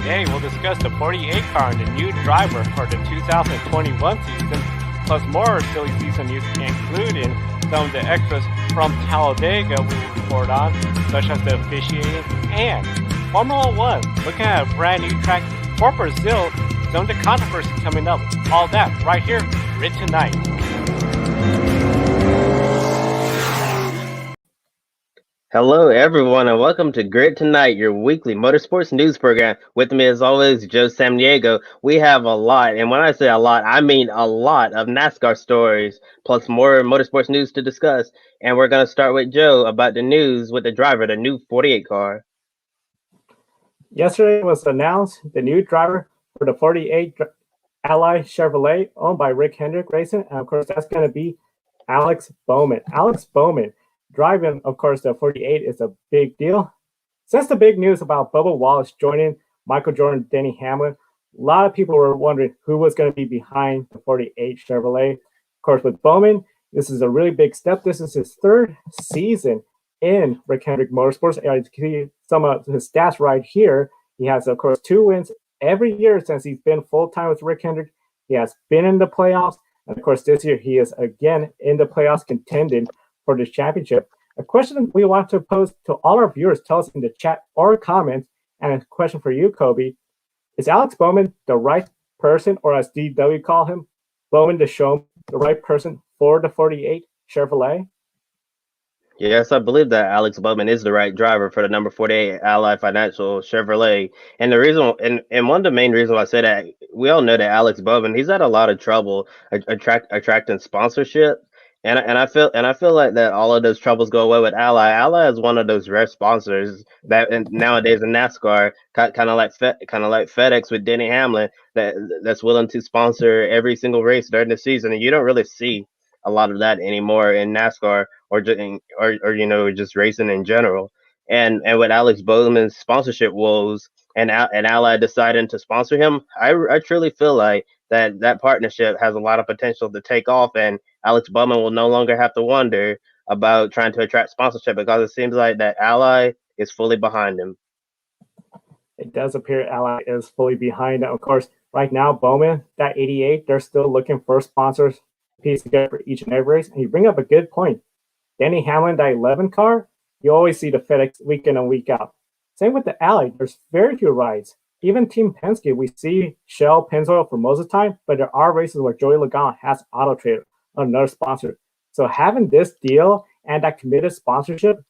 Today we'll discuss the 48 car and the new driver for the 2021 season, plus more silly season news including some of the extras from Talladega we will report on, such as the officiating and Formula 1, looking at a brand new track for Brazil, some of the controversy coming up, all that right here, Grid Tonight. Hello, everyone, and welcome to Grid Tonight, your weekly motorsports news program. With me, as always, Joe Samniego. We have a lot, and when I say a lot, I mean a lot of NASCAR stories, plus more motorsports news to discuss. And we're going to start with Joe about the news with the driver, the new 48 car. Yesterday was announced the new driver for the 48 Ally Chevrolet, owned by Rick Hendrick Racing, and of course, that's going to be Alex Bowman. Alex Bowman. Driving, of course, the 48 is a big deal. Since the big news about Bubba Wallace joining Michael Jordan, Denny Hamlin, a lot of people were wondering who was going to be behind the 48 Chevrolet. Of course, with Bowman, this is a really big step. This is his third season in Rick Hendrick Motorsports. I see some of his stats right here. He has, of course, 2 wins every year since he's been full-time with Rick Hendrick. He has been in the playoffs. And, of course, this year he is again in the playoffs contending for this championship. A question we want to pose to all our viewers, tell us in the chat or comments, and a question for you, Kobe. Is Alex Bowman the right person, or as DW call him, Bowman the Showman, the right person for the 48 Chevrolet? Yes, I believe that Alex Bowman is the right driver for the number 48 Ally Financial Chevrolet. And the reason, and one of the main reasons why I say that, we all know that Alex Bowman, he's had a lot of trouble attracting sponsorship. And I feel like that all of those troubles go away with Ally. Ally is one of those rare sponsors that nowadays in NASCAR, kind of like FedEx with Denny Hamlin, that's willing to sponsor every single race during the season, and you don't really see a lot of that anymore in NASCAR or just racing in general. And with Alex Bowman's sponsorship woes and Ally deciding to sponsor him, I truly feel like that partnership has a lot of potential to take off, and Alex Bowman will no longer have to wonder about trying to attract sponsorship because it seems like that Ally is fully behind him. It does appear Ally is fully behind him. Of course, right now, Bowman, that 88, they're still looking for sponsors piece together for each and every race. And you bring up a good point. Denny Hamlin, that 11 car, you always see the FedEx week in and week out. Same with the Ally. There's very few rides. Even Team Penske, we see Shell, Pennzoil for most of the time, but there are races where Joey Logano has Auto Trader, another sponsor. So having this deal and that committed sponsorship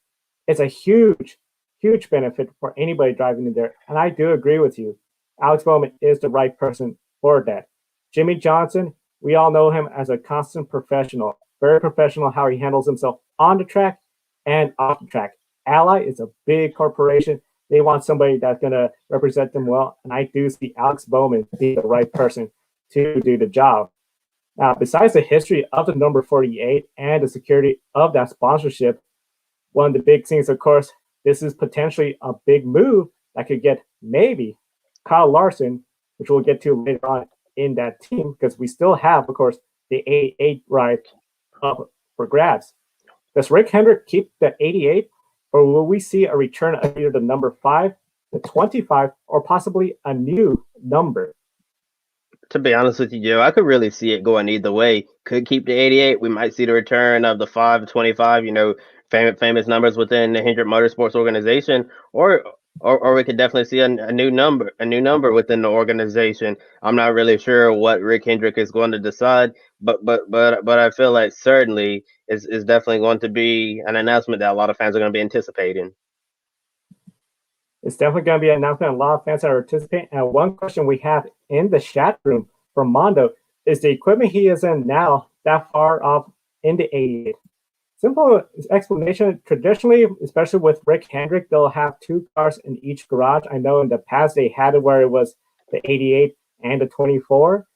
is a huge, huge benefit for anybody driving in there. And I do agree with you. Alex Bowman is the right person for that. Jimmy Johnson, we all know him as a constant professional, very professional how he handles himself on the track and off the track. Ally is a big corporation. They want somebody that's going to represent them well. And I do see Alex Bowman being the right person to do the job. Now, besides the history of the number 48 and the security of that sponsorship, one of the big things, of course, this is potentially a big move that could get maybe Kyle Larson, which we'll get to later on in that team, because we still have, of course, the 88 ride up for grabs. Does Rick Hendrick keep the 88? Or will we see a return of either the number 5, the 25, or possibly a new number? To be honest with you, Joe, I could really see it going either way. Could keep the 88. We might see the return of the 5, 25, famous numbers within the Hendrick Motorsports organization, or we could definitely see a new number within the organization. I'm not really sure what Rick Hendrick is going to decide, but I feel like certainly is definitely going to be an announcement that a lot of fans are going to be anticipating. It's definitely going to be an announcement a lot of fans are anticipating. And one question we have in the chat room from Mondo is the equipment he is in now that far off in the 88? Simple explanation. Traditionally, especially with Rick Hendrick, they'll have 2 cars in each garage. I know in the past they had it where it was the 88 and the 24.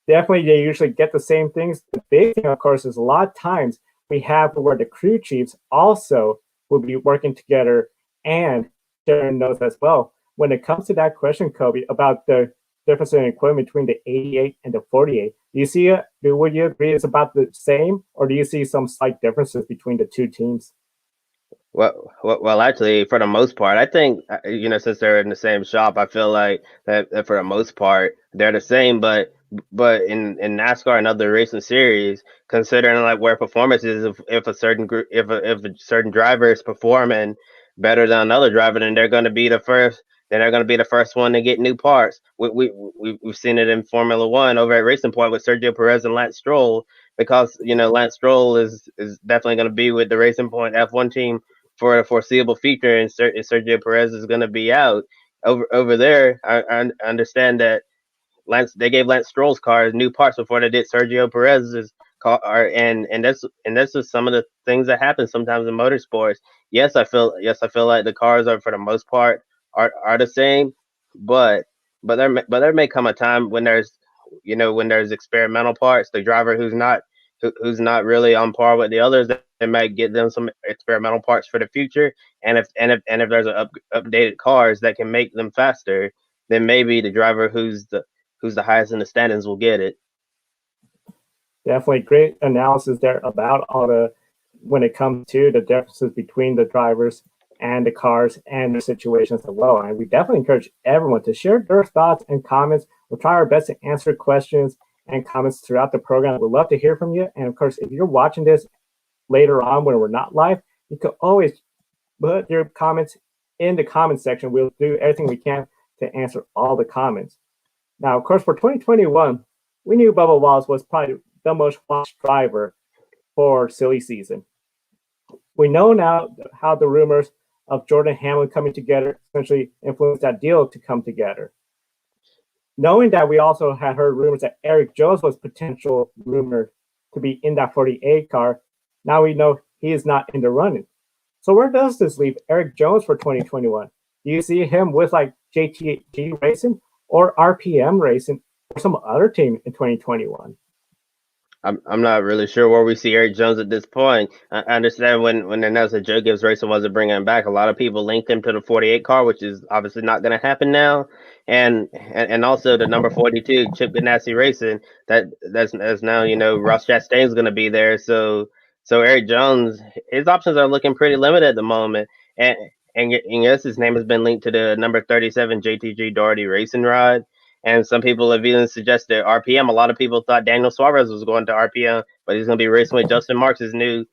Definitely, they usually get the same things. The big thing, of course, is a lot of times we have where the crew chiefs also will be working together and sharing notes as well. When it comes to that question, Kobe, about the difference in equipment between the 88 and the 48, do you see it? Would you agree it's about the same, or do you see some slight differences between the two teams? Well, actually, for the most part, I think since they're in the same shop, I feel like that for the most part they're the same. But in NASCAR and other racing series, considering like where performance is, if a certain group, if a certain driver is performing better than another driver, then they're going to be the first. Then they're going to be the first one to get new parts. We've seen it in Formula One over at Racing Point with Sergio Perez and Lance Stroll, because Lance Stroll is definitely going to be with the Racing Point F1 team for a foreseeable future, and Sergio Perez is going to be out over there. I understand that they gave Lance Stroll's car new parts before they did Sergio Perez's car, and that's just some of the things that happen sometimes in motorsports. Yes, I feel like the cars are for the most part are the same, but there may come a time when there's experimental parts. The driver who's not really on par with the others, they might get them some experimental parts for the future. And if there's updated cars that can make them faster, then maybe the driver who's the highest in the standings will get it. Definitely great analysis there about all the when it comes to the differences between the drivers and the cars and their situations as well. And we definitely encourage everyone to share their thoughts and comments. We'll try our best to answer questions and comments throughout the program. We'd love to hear from you. And of course, if you're watching this later on when we're not live, you can always put your comments in the comment section. We'll do everything we can to answer all the comments. Now, of course, for 2021, we knew Bubba Wallace was probably the most watched driver for silly season. We know now how the rumors of Jordan Hamlin coming together essentially influenced that deal to come together. Knowing that we also had heard rumors that Eric Jones was potential rumored to be in that 48 car, now we know he is not in the running. So where does this leave Eric Jones for 2021? Do you see him with like JTG Racing or RPM Racing or some other team in 2021? I'm not really sure where we see Eric Jones at this point. I understand when they announced that Joe Gibbs Racing wasn't bringing him back, a lot of people linked him to the 48 car, which is obviously not going to happen now, and also the number 42 Chip Ganassi Racing, that's now Ross Chastain's going to be there. So Eric Jones, his options are looking pretty limited at the moment, and yes, his name has been linked to the number 37 JTG Doherty Racing ride. And some people have even suggested RPM. A lot of people thought Daniel Suarez was going to RPM, but he's going to be racing with Justin Marks' new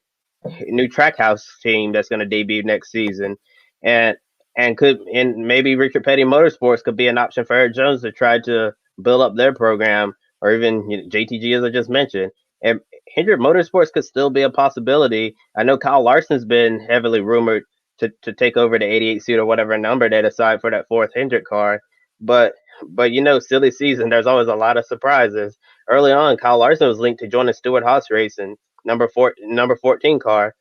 Trackhouse team that's going to debut next season. And maybe Richard Petty Motorsports could be an option for Eric Jones to try to build up their program, or even JTG, as I just mentioned. And Hendrick Motorsports could still be a possibility. I know Kyle Larson's been heavily rumored to take over the 88 seat or whatever number they decide for that fourth Hendrick car. But silly season, there's always a lot of surprises. Early on, Kyle Larson was linked to joining Stewart Haas Racing, number 14 car.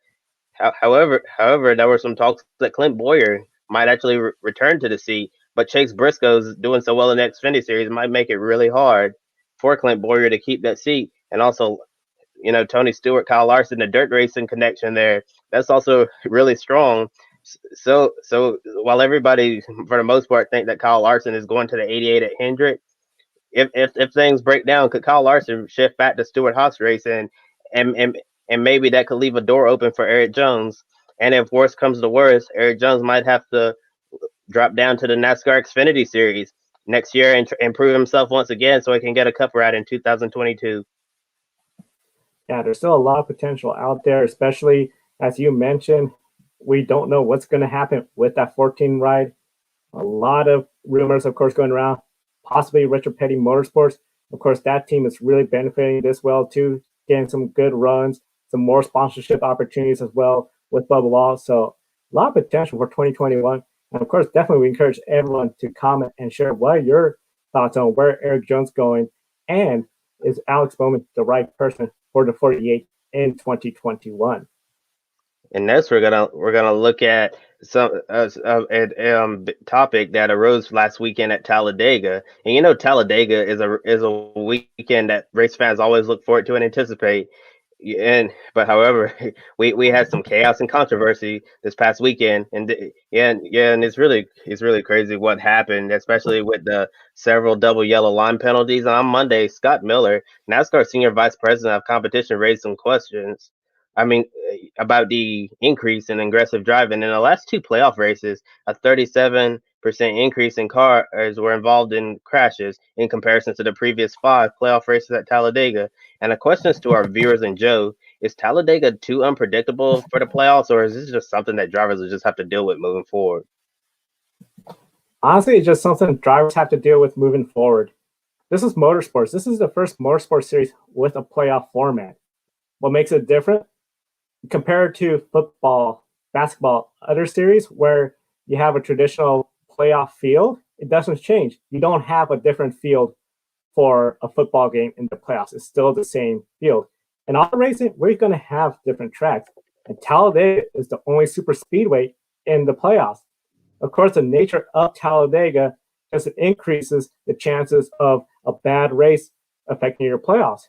However, there were some talks that Clint Boyer might actually return to the seat, but Chase Briscoe's doing so well in the Xfinity Series might make it really hard for Clint Boyer to keep that seat. And also, Tony Stewart, Kyle Larson, the dirt racing connection there, that's also really strong. So while everybody, for the most part, think that Kyle Larson is going to the 88 at Hendrick, if things break down, could Kyle Larson shift back to Stewart Haas racing, and and maybe that could leave a door open for Eric Jones. And if worse comes to worse, Eric Jones might have to drop down to the NASCAR Xfinity Series next year and improve himself once again so he can get a cup ride in 2022. Yeah, there's still a lot of potential out there, especially as you mentioned. We don't know what's going to happen with that 14 ride. A lot of rumors, of course, going around. Possibly Richard Petty Motorsports. Of course, that team is really benefiting this well too, getting some good runs, some more sponsorship opportunities as well with Bubba Wallace. So a lot of potential for 2021. And of course, definitely we encourage everyone to comment and share what are your thoughts on where Eric Jones going, and is Alex Bowman the right person for the 48 in 2021? And next, we're gonna look at some topic that arose last weekend at Talladega. And Talladega is a weekend that race fans always look forward to and anticipate. But however, we had some chaos and controversy this past weekend, and it's really crazy what happened, especially with the several double yellow line penalties. And on Monday, Scott Miller, NASCAR Senior Vice President of Competition, raised some questions I mean, about the increase in aggressive driving in the last two playoff races, a 37% increase in cars were involved in crashes in comparison to the previous five playoff races at Talladega. And the questions to our viewers and Joe: is Talladega too unpredictable for the playoffs, or is this just something that drivers will just have to deal with moving forward? Honestly, it's just something drivers have to deal with moving forward. This is motorsports. This is the first motorsport series with a playoff format. What makes it different compared to football, basketball, other series where you have a traditional playoff field, it doesn't change. You don't have a different field for a football game in the playoffs. It's still the same field. And auto racing, we're going to have different tracks. And Talladega is the only super speedway in the playoffs. Of course, the nature of Talladega just increases the chances of a bad race affecting your playoffs.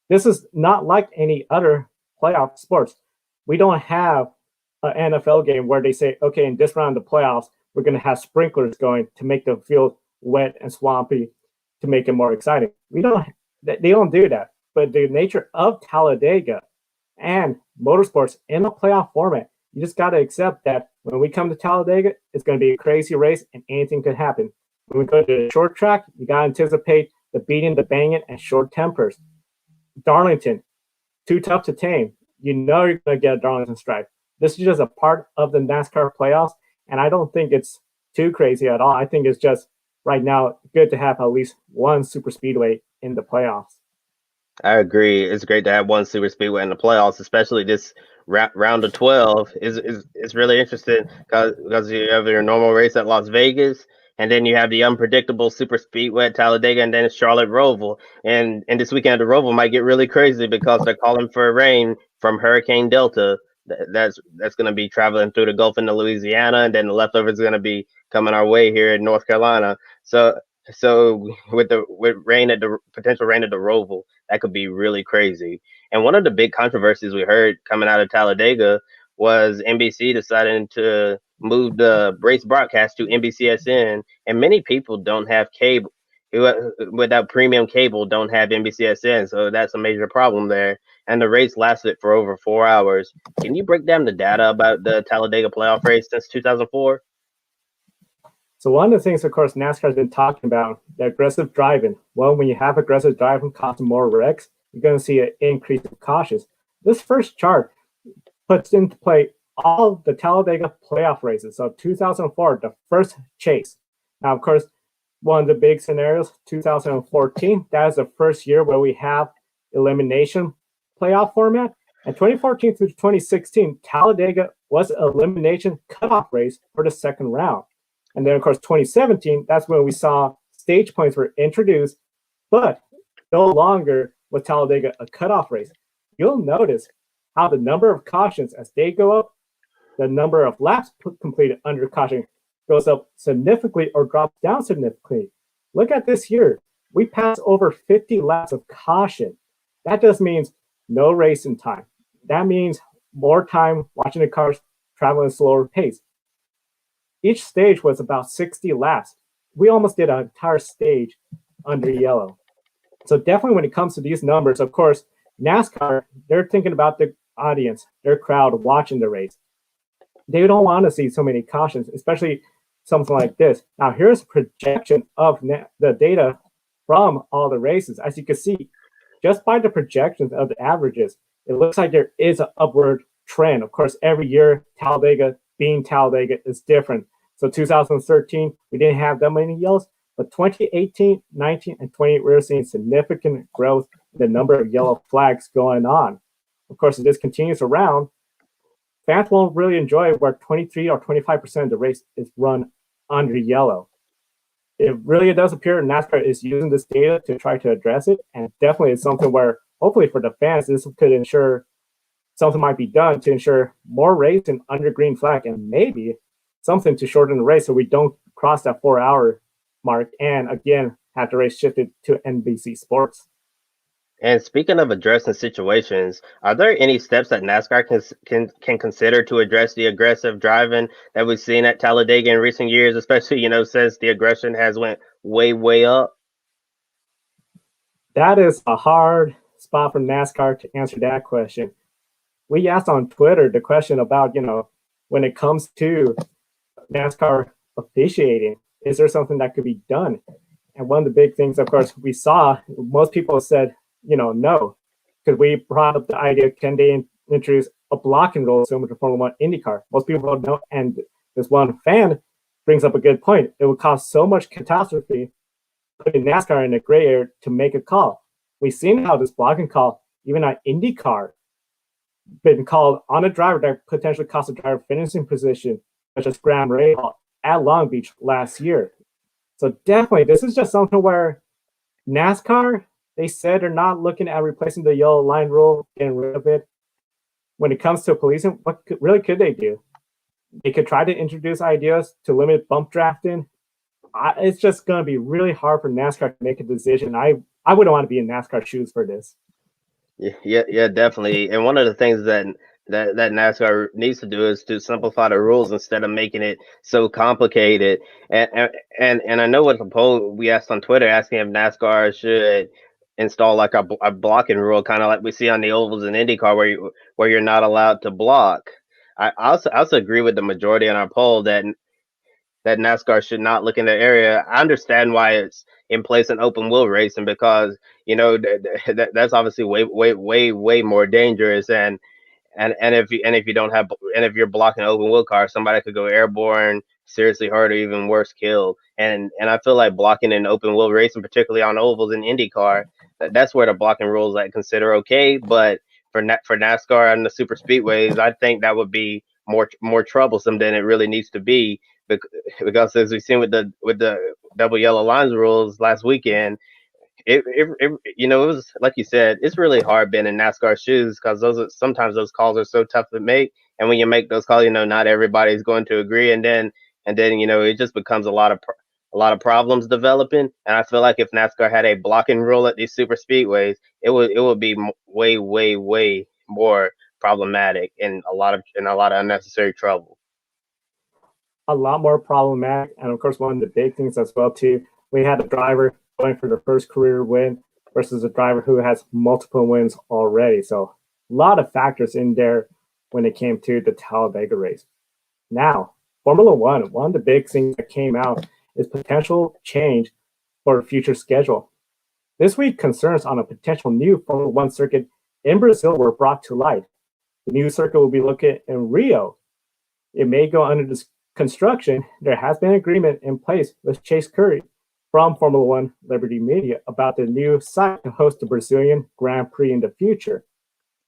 This is not like any other playoff sports. We don't have an NFL game where they say, okay, in this round of the playoffs, we're going to have sprinklers going to make the field wet and swampy to make it more exciting. They don't do that. But the nature of Talladega and motorsports in a playoff format, you just got to accept that when we come to Talladega, it's going to be a crazy race and anything could happen. When we go to the short track, you got to anticipate the beating, the banging, and short tempers. Darlington, too tough to tame. You know you're going to get a Darlington stripe. This is just a part of the NASCAR playoffs, and I don't think it's too crazy at all. I think it's just right now good to have at least one super speedway in the playoffs. I agree. It's great to have one super speedway in the playoffs, especially this round of 12 is really interesting because you have your normal race at Las Vegas, and then you have the unpredictable super speedway at Talladega, and then it's Charlotte Roval. And this weekend the Roval might get really crazy because they're calling for rain from Hurricane Delta. That's going to be traveling through the Gulf into Louisiana, and then the leftovers are going to be coming our way here in North Carolina. So with rain at the potential rain at the Roval, that could be really crazy. And one of the big controversies we heard coming out of Talladega was NBC deciding to move the race broadcast to NBCSN, and many people don't have cable. Without premium cable, don't have NBCSN, so that's a major problem there. And the race lasted for over 4 hours. Can you break down the data about the Talladega playoff race since 2004? So one of the things, of course, NASCAR has been talking about, the aggressive driving. Well, when you have aggressive driving causing more wrecks, you're going to see an increase of cautions. This first chart puts into play all the Talladega playoff races. So 2004, the first chase. Now, of course, one of the big scenarios, 2014, that is the first year where we have elimination playoff format. And 2014 through 2016, Talladega was an elimination cutoff race for the second round. And then, of course, 2017, that's when we saw stage points were introduced, but no longer was Talladega a cutoff race. You'll notice how the number of cautions, as they go up, the number of laps completed under caution goes up significantly or drops down significantly. Look at this year. We passed over 50 laps of caution. That just means no racing time. That means more time watching the cars traveling at a slower pace. Each stage was about 60 laps. We almost did an entire stage under yellow. So definitely when it comes to these numbers, of course, NASCAR, they're thinking about the audience, their crowd watching the race. They don't want to see so many cautions, especially something like this. Now, here's a projection of the data from all the races. As you can see, just by the projections of the averages, it looks like there is an upward trend. Of course, every year, Talladega being Talladega is different. So 2013, we didn't have that many yellows, but 2018, 19, and 20, we're seeing significant growth in the number of yellow flags going on. Of course, if this continues around, fans won't really enjoy where 23 or 25% of the race is run under yellow. It really does appear NASCAR is using this data to try to address it, and definitely it's something where hopefully for the fans, this could ensure something might be done to ensure more racing under green flag and maybe something to shorten the race so we don't cross that 4-hour mark and again have the race shifted to NBC Sports. And speaking of addressing situations, are there any steps that NASCAR can consider to address the aggressive driving that we've seen at Talladega in recent years, especially since the aggression has went way up? That is a hard spot for NASCAR to answer that question. we asked on Twitter the question about, when it comes to NASCAR officiating, is there something that could be done? And one of the big things, of course, we saw, most people said, no, because we brought up the idea, can they introduce a blocking rule similar to Formula One IndyCar? Most people don't know, and this one fan brings up a good point. It would cause so much catastrophe putting NASCAR in a gray area to make a call. We've seen how this blocking call, even on IndyCar, been called on a driver that potentially cost a driver finishing position, such as Graham Rahal at Long Beach last year. So definitely, this is just something where NASCAR, they said they're not looking at replacing the yellow line rule, getting rid of it. When it comes to policing, what really could they do? They could try to introduce ideas to limit bump drafting. It's just going to be really hard for NASCAR to make a decision. I wouldn't want to be in NASCAR shoes for this. Yeah, definitely. And one of the things that NASCAR needs to do is to simplify the rules instead of making it so complicated. And I know what the poll we asked on Twitter, asking if NASCAR should install like a blocking rule, kind of like we see on the ovals in IndyCar, where you're not allowed to block. I also agree with the majority on our poll that NASCAR should not look in the area. I understand why it's in place in open wheel racing, because that's obviously way more dangerous, and if you don't have, and if you're blocking an open wheel car, somebody could go airborne, seriously hurt, or even worse, killed. And I feel like blocking in open wheel racing, particularly on ovals in IndyCar, that's where the blocking rules I consider okay. But for NASCAR and the super speedways, I think that would be more troublesome than it really needs to be, because as we've seen with the double yellow lines rules last weekend, it was like you said, it's really hard being in NASCAR shoes, because sometimes those calls are so tough to make, and when you make those calls, not everybody's going to agree, and then it just becomes a lot of problems developing. And I feel like if NASCAR had a blocking rule at these super speedways, it would be way more problematic, and a lot of unnecessary trouble. A lot more problematic. And of course, one of the big things as well too, we had a driver going for their first career win versus a driver who has multiple wins already. So a lot of factors in there when it came to the Talladega race. Now, Formula one of the big things that came out is potential change for a future schedule. This week, concerns on a potential new Formula One circuit in Brazil were brought to light. The new circuit will be located in Rio. It may go under this construction. There has been agreement in place with Chase Curry from Formula One Liberty Media about the new site to host the Brazilian Grand Prix in the future.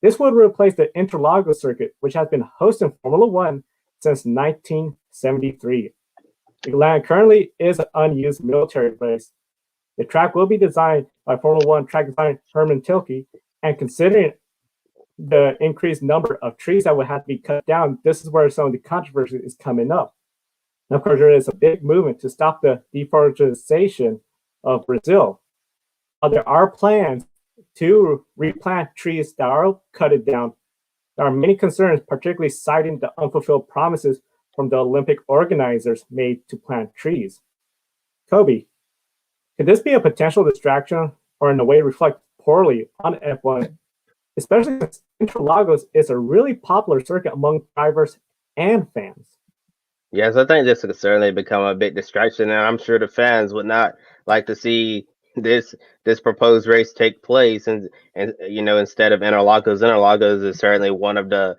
This would replace the Interlagos circuit, which has been hosting Formula One since 1973. The land currently is an unused military base. The track will be designed by Formula One track designer Herman Tilke, and considering the increased number of trees that would have to be cut down, this is where some of the controversy is coming up. And of course, there is a big movement to stop the deforestation of Brazil. There are plans to replant trees that are cut down. There are many concerns, particularly citing the unfulfilled promises from the Olympic organizers made to plant trees. Kobe, could this be a potential distraction, or in a way reflect poorly on F1, especially since Interlagos is a really popular circuit among drivers and fans? Yes, I think this could certainly become a big distraction, and I'm sure the fans would not like to see this proposed race take place. And instead of Interlagos is certainly one of the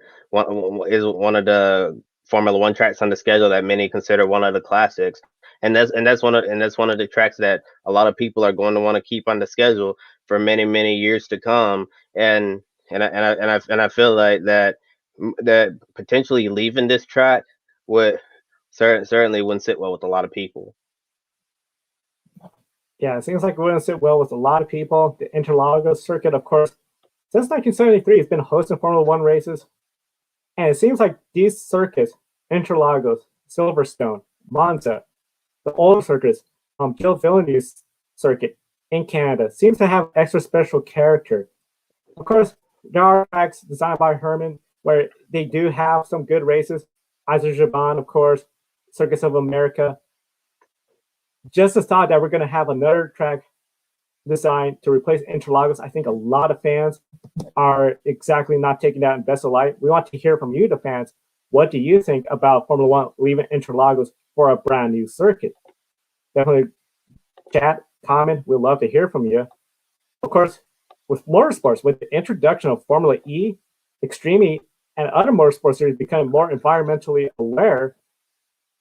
Formula One tracks on the schedule that many consider one of the classics, and that's one of the tracks that a lot of people are going to want to keep on the schedule for many years to come. And I feel like that potentially leaving this track would certainly wouldn't sit well with a lot of people. Yeah, it seems like it wouldn't sit well with a lot of people. The Interlagos circuit, of course, since 1973, has been hosting Formula One races. And it seems like these circuits, Interlagos, Silverstone, Monza, the old circuits, Gilles Villeneuve's circuit in Canada, seems to have extra special character. Of course, there are tracks designed by Herman where they do have some good races. Azerbaijan, of course, Circuits of America. Just the thought that we're going to have another track design to replace Interlagos, I think a lot of fans are exactly not taking that in best of light. We want to hear from you, the fans. What do you think about Formula One leaving Interlagos for a brand new circuit? Definitely chat, comment. We'd love to hear from you. Of course, with motorsports, with the introduction of Formula E, Extreme E, and other motorsport series becoming more environmentally aware,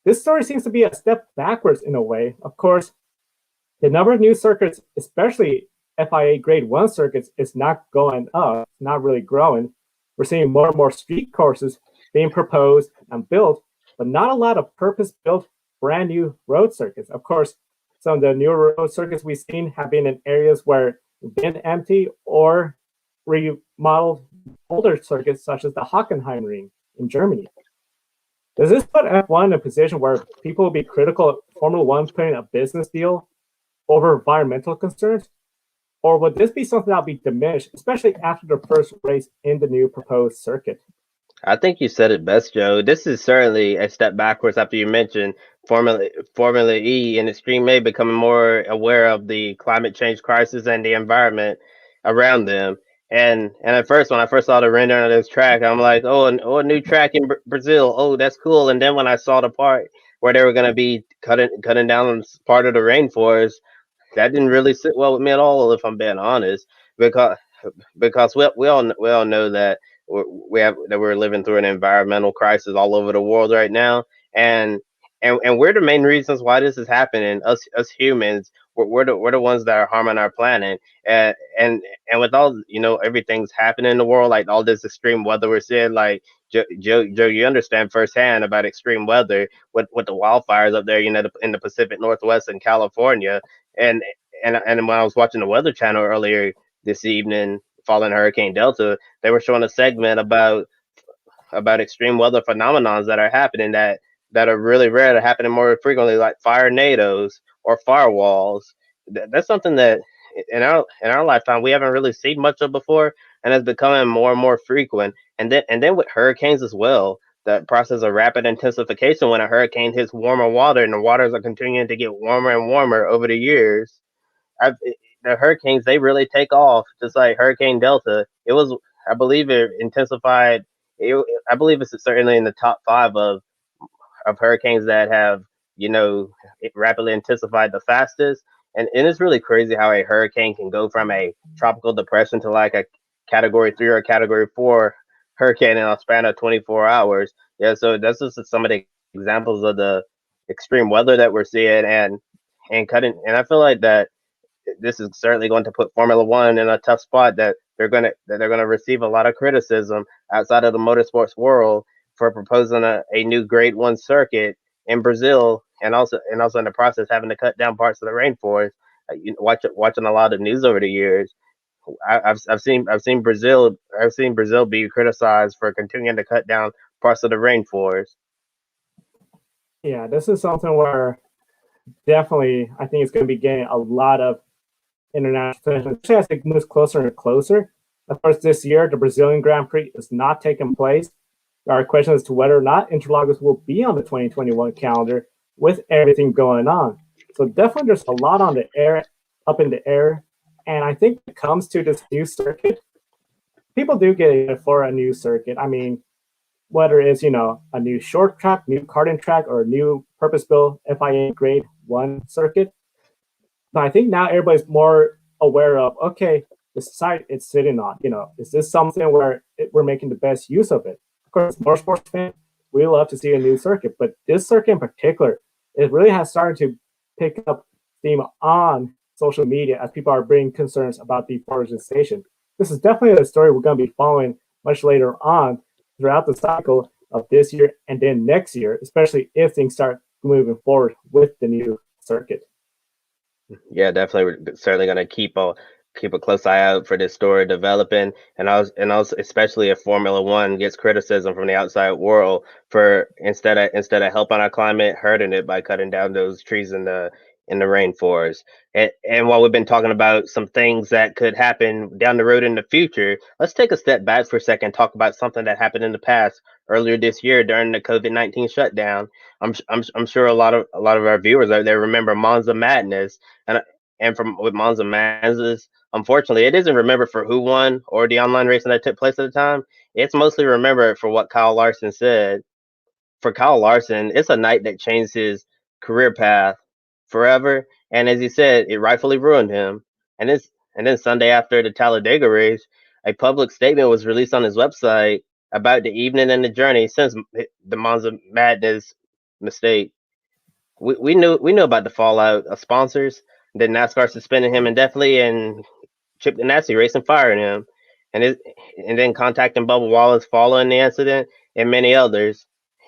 this story seems to be a step backwards in a way. Of course, the number of new circuits, especially FIA Grade 1 circuits, is not going up, not really growing. We're seeing more and more street courses being proposed and built, but not a lot of purpose-built brand new road circuits. Of course, some of the newer road circuits we've seen have been in areas where they've been empty or remodeled older circuits such as the Hockenheimring in Germany. Does this put F1 in a position where people will be critical of Formula One putting a business deal over environmental concerns? Or would this be something that'll be diminished, especially after the first race in the new proposed circuit? I think you said it best, Joe. This is certainly a step backwards after you mentioned Formula E and Extreme A becoming more aware of the climate change crisis and the environment around them. And at first, when I first saw the rendering of this track, I'm like, oh, a new track in Brazil. Oh, that's cool. And then when I saw the part where they were going to be cutting down part of the rainforest, that didn't really sit well with me at all, if I'm being honest, because we all know that we're living through an environmental crisis all over the world right now, and and we're the main reasons why this is happening. Us humans, we're the ones that are harming our planet, and with all everything's happening in the world, like all this extreme weather we're seeing, like Joe, you understand firsthand about extreme weather with the wildfires up there, in the Pacific Northwest and California, and and when I was watching the Weather Channel earlier this evening, following Hurricane Delta, they were showing a segment about extreme weather phenomenons that are happening that are really rare, to happening more frequently, like fire tornadoes or firewalls. That's something that in our lifetime we haven't really seen much of before, and it's becoming more and more frequent. And then with hurricanes as well, that process of rapid intensification when a hurricane hits warmer water, and the waters are continuing to get warmer and warmer over the years. I've, the hurricanes, they really take off, just like Hurricane Delta. It was, I believe, it intensified. I believe it's certainly in the top five of hurricanes that have it rapidly intensified the fastest. And it's really crazy how a hurricane can go from a tropical depression to like a Category 3 or Category 4 hurricane in a span of 24 hours. Yeah, so that's just some of the examples of the extreme weather that we're seeing, and cutting. And I feel like that this is certainly going to put Formula One in a tough spot, that they're gonna receive a lot of criticism outside of the motorsports world for proposing a new Grade 1 circuit in Brazil, and also in the process having to cut down parts of the rainforest. Watching a lot of news over the years, I've seen Brazil be criticized for continuing to cut down parts of the rainforest. Yeah, this is something where definitely I think it's going to be getting a lot of international attention, especially as it moves closer and closer. Of course, this year, the Brazilian Grand Prix is not taking place. There are questions as to whether or not Interlagos will be on the 2021 calendar with everything going on. So definitely there's a lot on the air, up in the air. And I think when it comes to this new circuit, people do get it for a new circuit. I mean, whether it's, a new short track, new karting track, or a new purpose-built FIA Grade 1 circuit. But I think now everybody's more aware of, okay, the site it's sitting on, is this something where we're making the best use of it? Of course, more sports fans, we love to see a new circuit, but this circuit in particular, it really has started to pick up steam on social media as people are bringing concerns about deforestation. This is definitely a story we're going to be following much later on throughout the cycle of this year and then next year, especially if things start moving forward with the new circuit. Yeah, definitely. We're certainly going to keep a close eye out for this story developing, and also especially if Formula One gets criticism from the outside world for instead of helping our climate, hurting it by cutting down those trees in the rainforest. And while we've been talking about some things that could happen down the road in the future, let's take a step back for a second and talk about something that happened in the past earlier this year during the COVID-19 shutdown. I'm sure a lot of our viewers out there remember Monza Madness, and and from with Monza Madness, unfortunately, it isn't remembered for who won or the online racing that took place at the time. It's mostly remembered for what Kyle Larson said. For Kyle Larson, it's a night that changed his career path forever. And as he said, it rightfully ruined him. And then Sunday after the Talladega race, a public statement was released on his website about the evening and the journey since the Monza Madness mistake. We knew about the fallout of sponsors, then NASCAR suspending him indefinitely, and Chip Ganassi racing firing him, and it, and then contacting Bubba Wallace following the incident, and many others.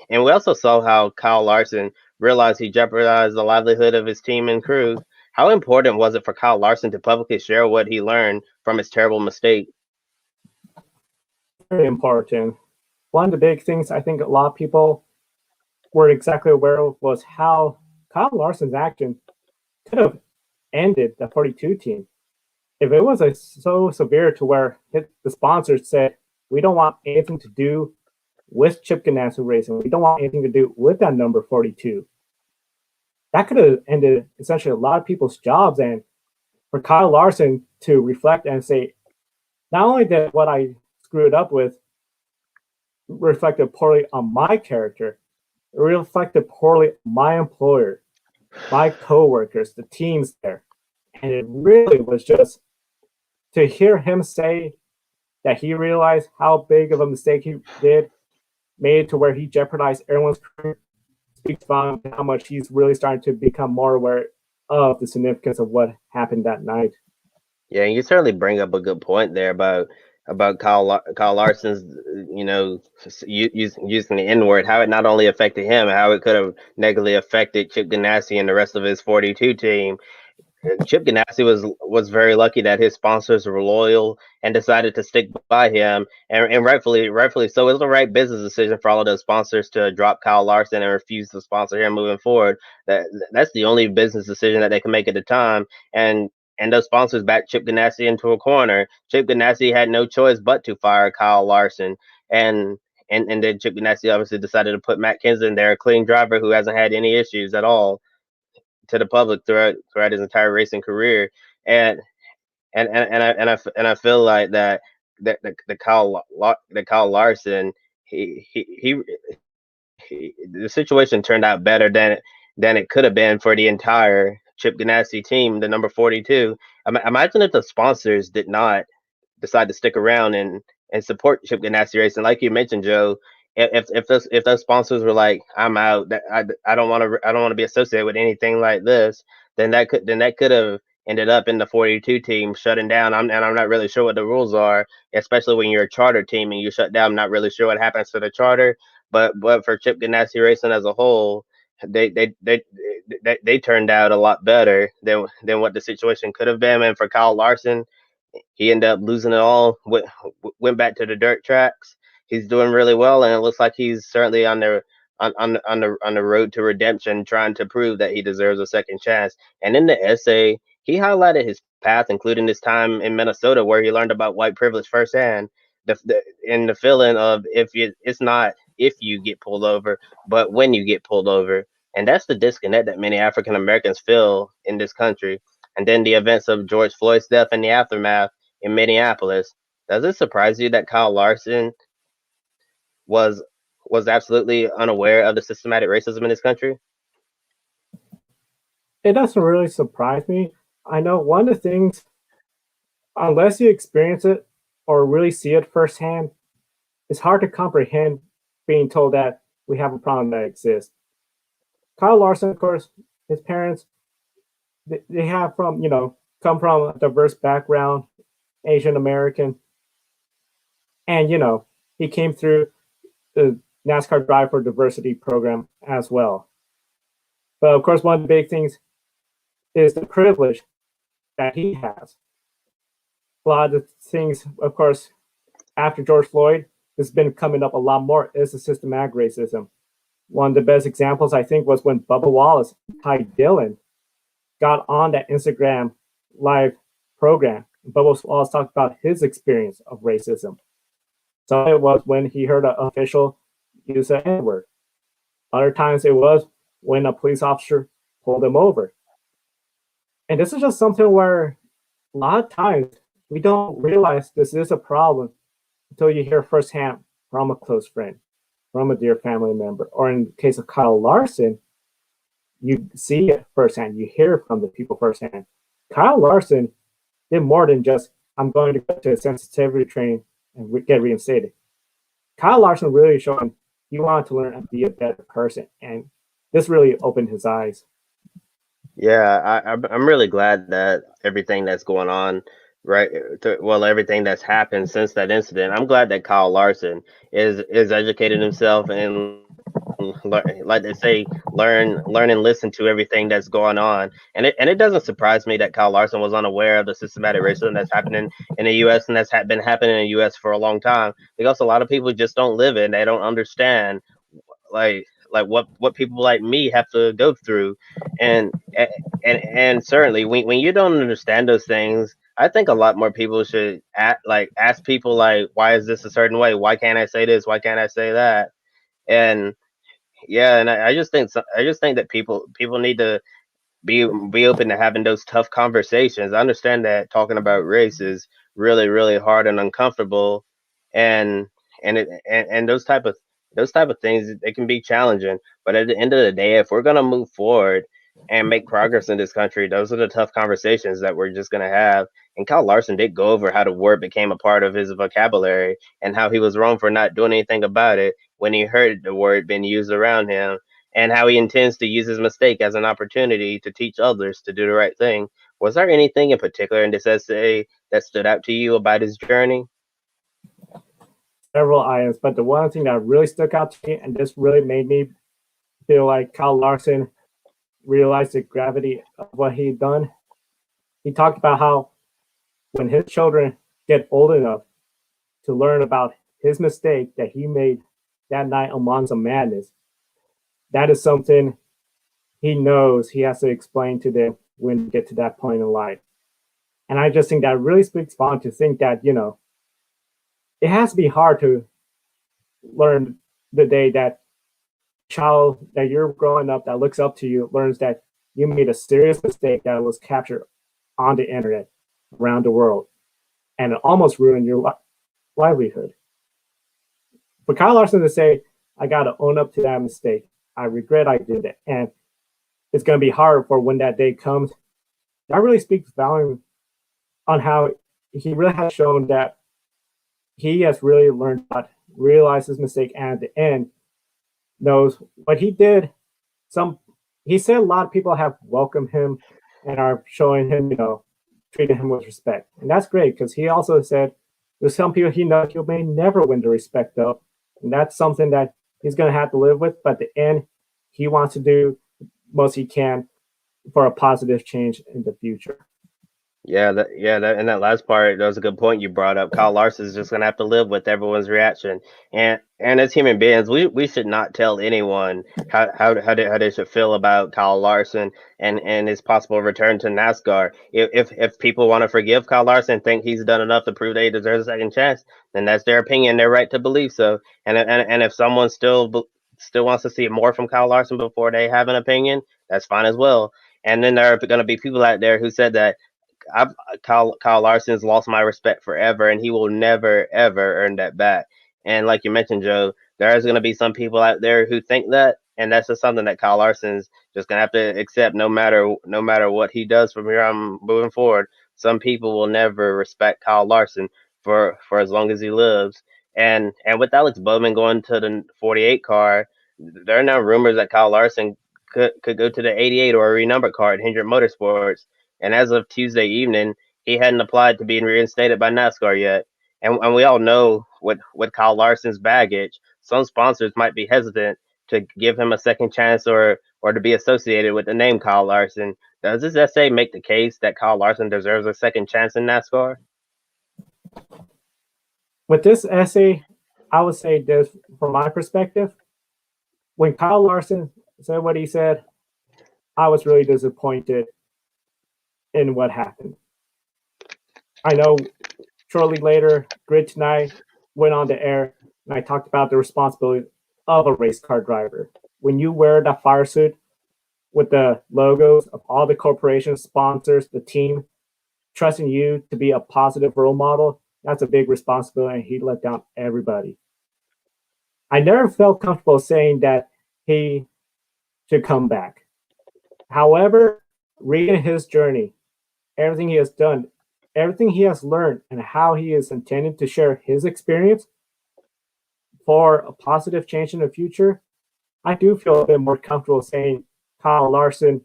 And we also saw how Kyle Larson realized he jeopardized the livelihood of his team and crew. How important was it for Kyle Larson to publicly share what he learned from his terrible mistake? Very important. One of the big things I think a lot of people were exactly aware of was how Kyle Larson's action could have ended the 42 team. If it was so severe to where the sponsors said, we don't want anything to do with Chip Ganassi Racing, we don't want anything to do with that number 42, that could have ended essentially a lot of people's jobs. And for Kyle Larson to reflect and say, not only did what I screwed up with reflected poorly on my character, it reflected poorly on my employer, my coworkers, the teams there. And it really was just to hear him say that he realized how big of a mistake he did, made it to where he jeopardized everyone's career, speaks about how much he's really starting to become more aware of the significance of what happened that night. Yeah, and you certainly bring up a good point there about Kyle Larson's, using the N word, how it not only affected him, how it could have negatively affected Chip Ganassi and the rest of his 42 team. Chip Ganassi was very lucky that his sponsors were loyal and decided to stick by him, and rightfully so. It was the right business decision for all of those sponsors to drop Kyle Larson and refuse to sponsor him moving forward. That's the only business decision that they can make at the time, and those sponsors backed Chip Ganassi into a corner. Chip Ganassi had no choice but to fire Kyle Larson, and then Chip Ganassi obviously decided to put Matt Kenseth there, a clean driver who hasn't had any issues at all to the public throughout his entire racing career, and I feel like that the Kyle Larson, the situation turned out better than it could have been for the entire Chip Ganassi team, the number 42. Imagine if the sponsors did not decide to stick around and support Chip Ganassi racing, like you mentioned, Joe. If those sponsors were like, I'm out, I don't want to be associated with anything like this, then that could have ended up in the 42 team shutting down. I'm not really sure what the rules are, especially when you're a charter team and you shut down. I'm not really sure what happens to the charter, but for Chip Ganassi racing as a whole, they turned out a lot better than what the situation could have been. And for Kyle Larson, he ended up losing it all. Went back to the dirt tracks. He's doing really well, and it looks like he's certainly on the road to redemption, trying to prove that he deserves a second chance. And in the essay, he highlighted his path, including his time in Minnesota, where he learned about white privilege firsthand. The feeling of it's not if you get pulled over, but when you get pulled over, and that's the disconnect that many African Americans feel in this country. And then the events of George Floyd's death and the aftermath in Minneapolis. Does it surprise you that Kyle Larson was absolutely unaware of the systematic racism in this country? It doesn't really surprise me. I know one of the things, unless you experience it or really see it firsthand, it's hard to comprehend being told that we have a problem that exists. Kyle Larson, of course, his parents, they have come from a diverse background, Asian American, and he came through the NASCAR Drive for Diversity program as well. But of course, one of the big things is the privilege that he has. A lot of the things, of course, after George Floyd, has been coming up a lot more is the systematic racism. One of the best examples, I think, was when Bubba Wallace, Ty Dillon, got on that Instagram live program. Bubba Wallace talked about his experience of racism. Some it was when he heard an official use an N-word. Other times it was when a police officer pulled him over. And this is just something where a lot of times we don't realize this is a problem until you hear firsthand from a close friend, from a dear family member, or in the case of Kyle Larson, you see it firsthand, you hear from the people firsthand. Kyle Larson did more than just, I'm going to go to a sensitivity training and get reinstated. Kyle Larson really showing he wanted to learn and be a better person, and this really opened his eyes. Yeah, I'm really glad that everything that's going on, right? Everything that's happened since that incident. I'm glad that Kyle Larson is educating himself and like they say, learn and listen to everything that's going on. And it doesn't surprise me that Kyle Larson was unaware of the systematic racism that's happening in the U.S. and that's been happening in the U.S. for a long time, because a lot of people just don't live it. They don't understand like what people like me have to go through, and and certainly when you don't understand those things, I think a lot more people should ask people like, why is this a certain way? Why can't I say this? Why can't I say that? And yeah, and I just think that people need to be open to having those tough conversations. I understand that talking about race is really hard and uncomfortable, and and those type of things, they can be challenging. But at the end of the day, if we're gonna move forward and make progress in this country, those are the tough conversations that we're just gonna have. And Kyle Larson did go over how the word became a part of his vocabulary and how he was wrong for not doing anything about it when he heard the word being used around him, and how he intends to use his mistake as an opportunity to teach others to do the right thing. Was there anything in particular in this essay that stood out to you about his journey? Several items, but the one thing that really stuck out to me, and this really made me feel like Kyle Larson realized the gravity of what he'd done. He talked about how when his children get old enough to learn about his mistake that he made that night on Monza Madness, that is something he knows he has to explain to them when we get to that point in life. And I just think that really speaks volume to think that, it has to be hard to learn the day that child that you're growing up that looks up to you learns that you made a serious mistake that was captured on the internet around the world, and it almost ruined your livelihood. For Kyle Larson to say, I got to own up to that mistake, I regret I did it, and it's going to be hard for when that day comes, that really speaks volume on how he really has shown that he has really learned how to realize his mistake, and at the end knows what he did. He said a lot of people have welcomed him and are showing him, treating him with respect. And that's great, because he also said there's some people he knows he may never win the respect of. And that's something that he's going to have to live with. But at the end, he wants to do most he can for a positive change in the future. And that last part, that was a good point you brought up. Kyle Larson is just gonna have to live with everyone's reaction, and as human beings, we should not tell anyone how they should feel about Kyle Larson and his possible return to NASCAR. If people want to forgive Kyle Larson, think he's done enough to prove that he deserves a second chance, then that's their opinion, their right to believe so. And if someone still wants to see more from Kyle Larson before they have an opinion, that's fine as well. And then there are going to be people out there who said that Kyle Larson's lost my respect forever, and he will never ever earn that back. And like you mentioned, Joe, there's going to be some people out there who think that, and that's just something that Kyle Larson's just going to have to accept, no matter what he does from here on moving forward. Some people will never respect Kyle Larson for as long as he lives. And with Alex Bowman going to the 48 car, there are now rumors that Kyle Larson could go to the 88 or a renumbered car at Hendrick Motorsports. And as of Tuesday evening, he hadn't applied to being reinstated by NASCAR yet. And we all know with Kyle Larson's baggage, some sponsors might be hesitant to give him a second chance or to be associated with the name Kyle Larson. Does this essay make the case that Kyle Larson deserves a second chance in NASCAR? With this essay, I would say this from my perspective. When Kyle Larson said what he said, I was really disappointed in what happened. I know shortly later, Grid Tonight went on the air, and I talked about the responsibility of a race car driver. When you wear that fire suit, with the logos of all the corporations, sponsors, the team, trusting you to be a positive role model, that's a big responsibility, and he let down everybody. I never felt comfortable saying that he should come back. However, reading his journey, everything he has done, everything he has learned, and how he is intending to share his experience for a positive change in the future, I do feel a bit more comfortable saying Kyle Larson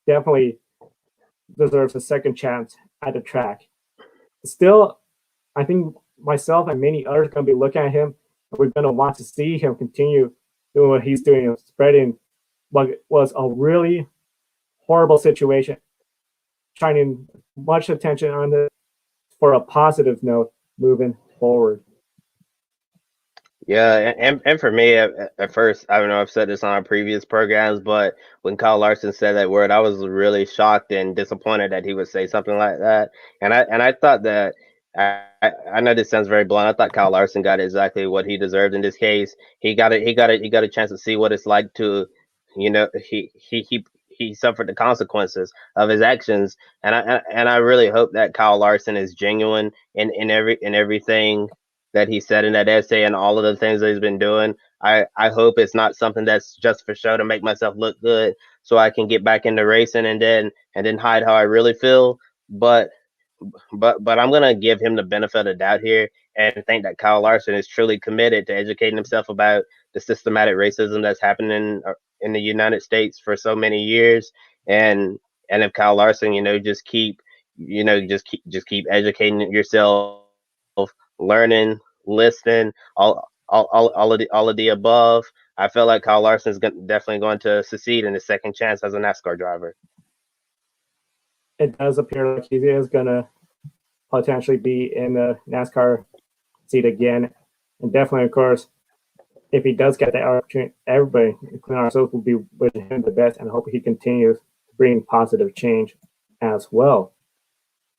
definitely deserves a second chance at the track. Still, I think myself and many others are going to be looking at him, and we're going to want to see him continue doing what he's doing, spreading what was a really horrible situation, shining much attention on it for a positive note moving forward. Yeah, and for me, at first, I don't know, I've said this on our previous programs, but when Kyle Larson said that word, I was really shocked and disappointed that he would say something like that. And I thought that I know this sounds very blunt. I thought Kyle Larson got exactly what he deserved in this case. He got a chance to see what it's like to, he suffered the consequences of his actions, and I really hope that Kyle Larson is genuine in everything that he said in that essay and all of the things that he's been doing. I hope it's not something that's just for show to make myself look good so I can get back into racing and then hide how I really feel. But I'm gonna give him the benefit of the doubt here and think that Kyle Larson is truly committed to educating himself about the systematic racism that's happening in the United States for so many years. And if Kyle Larson, just keep educating yourself, learning, listening, all of the above. I feel like Kyle Larson is definitely going to succeed in his second chance as a NASCAR driver. It does appear like he is going to potentially be in the NASCAR seat again. And definitely, of course, if he does get the opportunity, everybody, including ourselves, will be wishing him the best and hope he continues to bring positive change as well.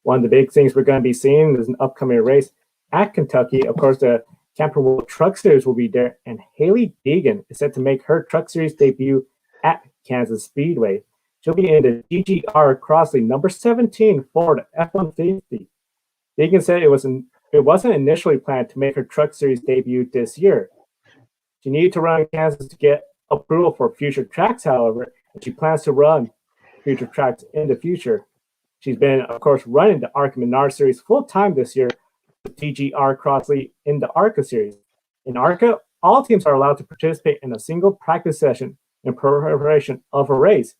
One of the big things we're going to be seeing is an upcoming race at Kentucky. Of course, the Camping World Truck Series will be there, and Hailie Deegan is set to make her Truck Series debut at Kansas Speedway. She'll be in the GGR Crossley number 17 Ford F-150. Deegan said it wasn't initially planned to make her Truck Series debut this year. She needed to run in Kansas to get approval for future tracks, however, and she plans to run future tracks in the future. She's been, of course, running the ARCA Menard Series full-time this year with DGR Crossley in the ARCA Series. In ARCA, all teams are allowed to participate in a single practice session in preparation of a race.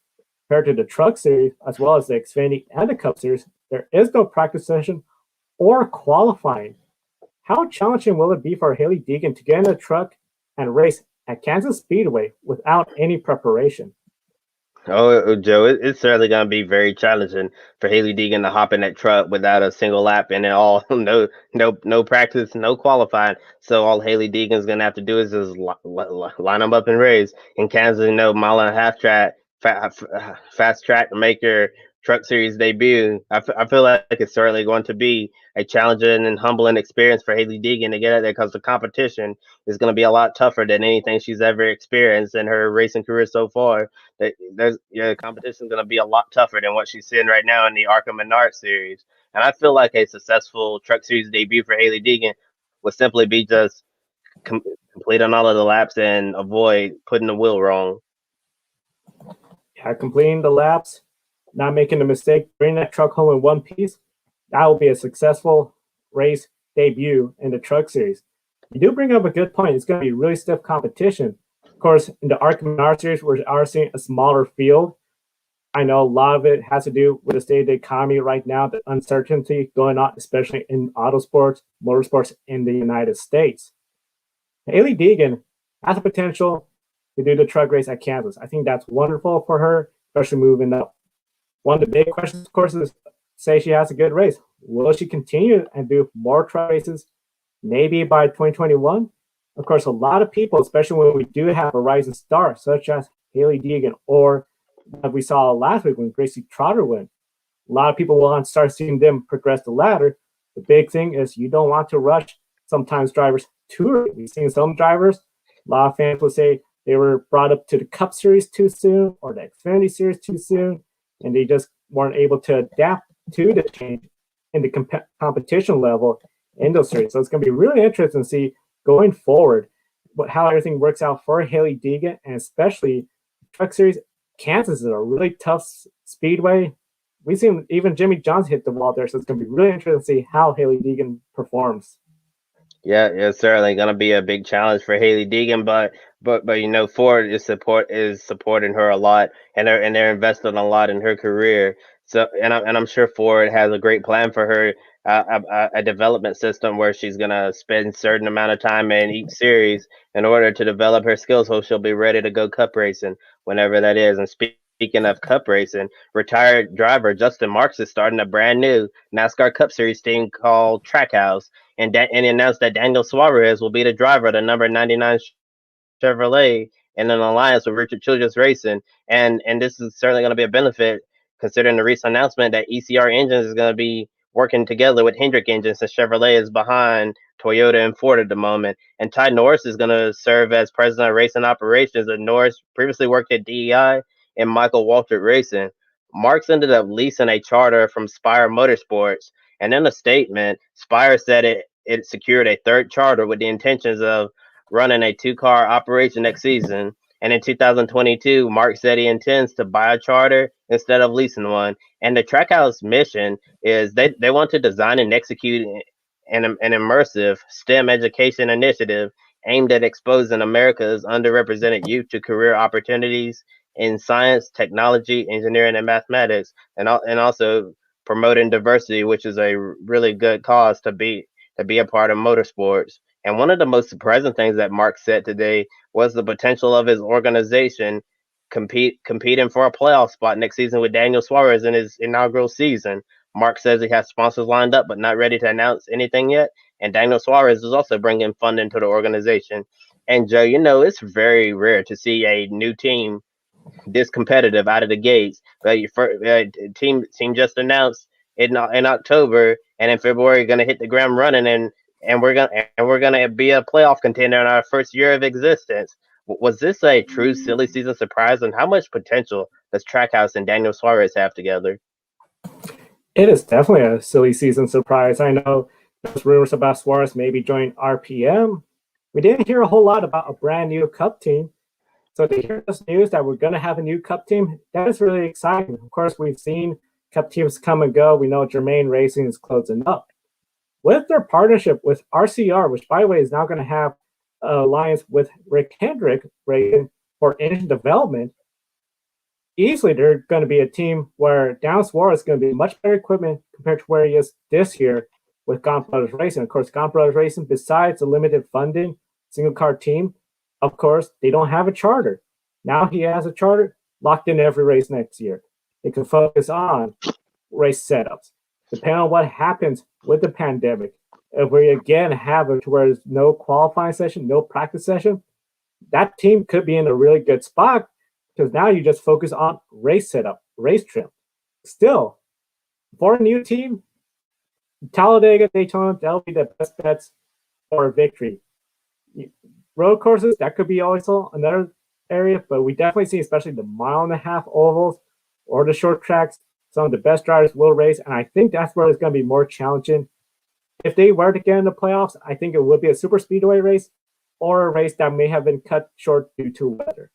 Compared to the Truck Series, as well as the Xfinity and the Cup Series, there is no practice session or qualifying. How challenging will it be for Hailie Deegan to get in a truck and race at Kansas Speedway without any preparation? Oh, Joe, it's certainly going to be very challenging for Hailie Deegan to hop in that truck without a single lap and then all no practice, no qualifying. So all Hailie Deegan's going to have to do is just line them up and race in Kansas, mile and a half track, fast track to make your Truck Series debut. I feel like it's certainly going to be a challenging and humbling experience for Hailie Deegan to get out there because the competition is going to be a lot tougher than anything she's ever experienced in her racing career so far. The competition is going to be a lot tougher than what she's seeing right now in the ARCA Menard Series. And I feel like a successful Truck Series debut for Hailie Deegan would simply be just complete on all of the laps and avoid putting the wheel wrong. Yeah, completing the laps, not making a mistake, bring that truck home in one piece, that will be a successful race debut in the Truck Series. You do bring up a good point. It's going to be really stiff competition. Of course, in the ARCA Menard Series, we are seeing a smaller field. I know a lot of it has to do with the state of the economy right now, the uncertainty going on, especially in autosports, motorsports in the United States. Hailie Deegan has the potential to do the truck race at Kansas. I think that's wonderful for her, especially moving up. One of the big questions, of course, is say she has a good race. Will she continue and do more truck races maybe by 2021? Of course, a lot of people, especially when we do have a rising star, such as Hailie Deegan, or like we saw last week when Gracie Trotter went, a lot of people will want to start seeing them progress the ladder. The big thing is you don't want to rush sometimes drivers too early. We've seen some drivers, a lot of fans will say, they were brought up to the Cup Series too soon or the Xfinity Series too soon, and they just weren't able to adapt to the change in the competition level in those series. So it's going to be really interesting to see going forward how everything works out for Hailie Deegan, and especially Truck Series. Kansas is a really tough speedway. We've seen even Jimmy Johnson hit the wall there, so it's going to be really interesting to see how Hailie Deegan performs. Yeah, it's certainly going to be a big challenge for Hailie Deegan, but Ford is supporting her a lot, and they're investing a lot in her career. So I'm sure Ford has a great plan for her, a development system where she's going to spend a certain amount of time in each series in order to develop her skills, so she'll be ready to go Cup racing whenever that is. And speaking of Cup racing, retired driver Justin Marks is starting a brand new NASCAR Cup Series team called Trackhouse, and announced that Daniel Suarez will be the driver of the number 99 Chevrolet in an alliance with Richard Childress Racing. And this is certainly going to be a benefit considering the recent announcement that ECR Engines is going to be working together with Hendrick Engines, since Chevrolet is behind Toyota and Ford at the moment. And Ty Norris is going to serve as president of racing operations. And Norris previously worked at DEI and Michael Waltrip Racing. Marks ended up leasing a charter from Spire Motorsports, and in a statement, Spire said it secured a third charter with the intentions of running a two-car operation next season. And in 2022, Mark said he intends to buy a charter instead of leasing one. And the Trackhouse mission is they want to design and execute an immersive STEM education initiative aimed at exposing America's underrepresented youth to career opportunities in science, technology, engineering, and mathematics, and also promoting diversity, which is a really good cause to be a part of motorsports. And one of the most surprising things that Mark said today was the potential of his organization competing for a playoff spot next season with Daniel Suarez in his inaugural season. Mark says he has sponsors lined up, but not ready to announce anything yet. And Daniel Suarez is also bringing funding to the organization. And Joe, it's very rare to see a new team this competitive out of the gates. Your first, team just announced in October, and in February going to hit the ground running, and we're gonna be a playoff contender in our first year of existence. Was this a true silly season surprise, and how much potential does Trackhouse and Daniel Suarez have together? It is definitely a silly season surprise. I know there's rumors about Suarez maybe joining RPM. We didn't hear a whole lot about a brand new Cup team. So to hear this news that we're going to have a new Cup team, that is really exciting. Of course, we've seen Cup teams come and go. We know Germain Racing is closing up. With their partnership with RCR, which, by the way, is now going to have an alliance with Rick Hendrick Racing for engine development, easily they're going to be a team where Daniel Suarez is going to be much better equipment compared to where he is this year with Gaunt Brothers Racing. Of course, Gaunt Brothers Racing, besides the limited funding, single car team, of course, they don't have a charter. Now he has a charter locked in every race next year. They can focus on race setups. Depending on what happens with the pandemic, if we again have it to where there's no qualifying session, no practice session, that team could be in a really good spot because now you just focus on race setup, race trim. Still, for a new team, Talladega, Daytona, that'll be the best bets for a victory. Road courses, that could be also another area, but we definitely see, especially the 1.5 mile ovals or the short tracks, some of the best drivers will race, and I think that's where it's going to be more challenging. If they were to get in the playoffs, I think it would be a super speedway race or a race that may have been cut short due to weather.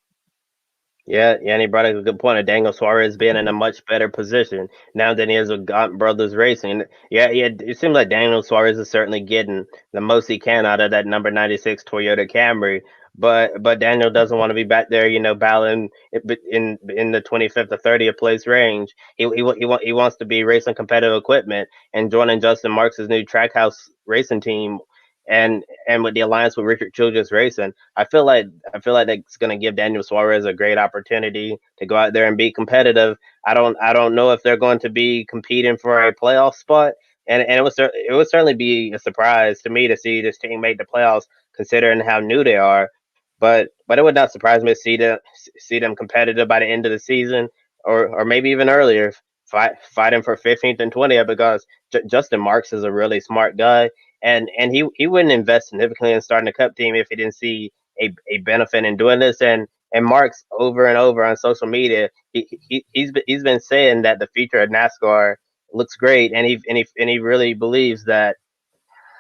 Yeah, and he brought up a good point of Daniel Suarez being in a much better position now than he is with Gaunt Brothers Racing. Yeah, it seems like Daniel Suarez is certainly getting the most he can out of that number 96 Toyota Camry. But Daniel doesn't want to be back there, battling in the 25th or 30th place range. He wants to be racing competitive equipment and joining Justin Marks' new Trackhouse racing team. And with the alliance with Richard Childress Racing, I feel like that's going to give Daniel Suarez a great opportunity to go out there and be competitive. I don't know if they're going to be competing for a playoff spot, and it would certainly be a surprise to me to see this team make the playoffs considering how new they are. But it would not surprise me to see them competitive by the end of the season, or maybe even earlier, fighting for 15th and 20th, because Justin Marks is a really smart guy. And he wouldn't invest significantly in starting a Cup team if he didn't see a benefit in doing this. And Mark's over and over on social media, he's been saying that the future of NASCAR looks great, and he really believes that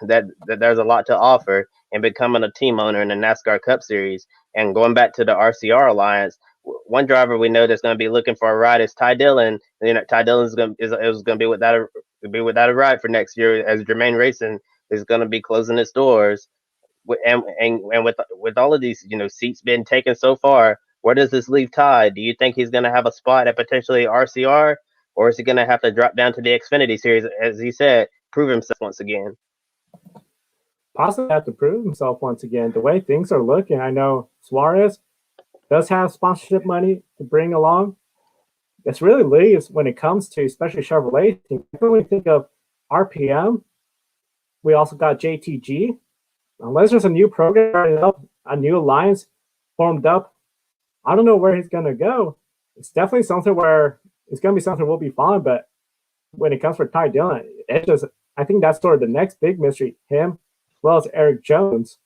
there's a lot to offer in becoming a team owner in the NASCAR Cup Series. And going back to the RCR alliance, one driver we know that's going to be looking for a ride is Ty Dillon. You know, Ty Dillon is going to be without a ride for next year, as Jermaine Racing is going to be closing its doors. And with all of these, you know, seats being taken so far, where does this leave Ty? Do you think he's going to have a spot at potentially RCR, or is he going to have to drop down to the Xfinity Series, as he said, prove himself once again? Possibly have to prove himself once again. The way things are looking, I know Suarez does have sponsorship money to bring along. This really leaves, when it comes to especially Chevrolet, when we think of RPM, we also got JTG. Unless there's a new program starting up, a new alliance formed up, I don't know where he's going to go. It's definitely something where it's going to be something we'll be following. But when it comes for Ty Dillon, I think that's sort of the next big mystery. Him, as well as Eric Jones.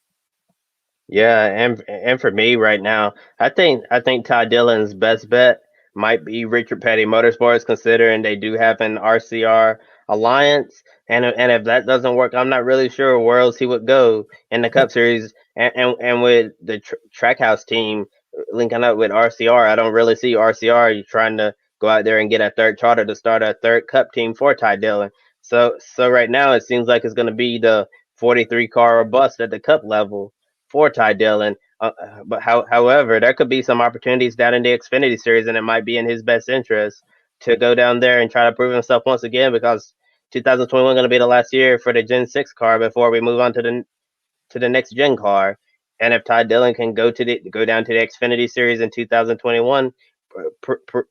Yeah, and for me right now, I think Ty Dillon's best bet might be Richard Petty Motorsports, considering they do have an RCR alliance. And if that doesn't work, I'm not really sure where else he would go in the Cup Series. And with the Trackhouse team linking up with RCR, I don't really see RCR trying to go out there and get a third charter to start a third Cup team for Ty Dillon. So right now it seems like it's going to be the 43 car or bust at the Cup level for Ty Dillon. However, there could be some opportunities down in the Xfinity Series, and it might be in his best interest to go down there and try to prove himself once again, because 2021 going to be the last year for the Gen 6 car before we move on to the next gen car. And if Ty Dillon can go down to the Xfinity Series in 2021,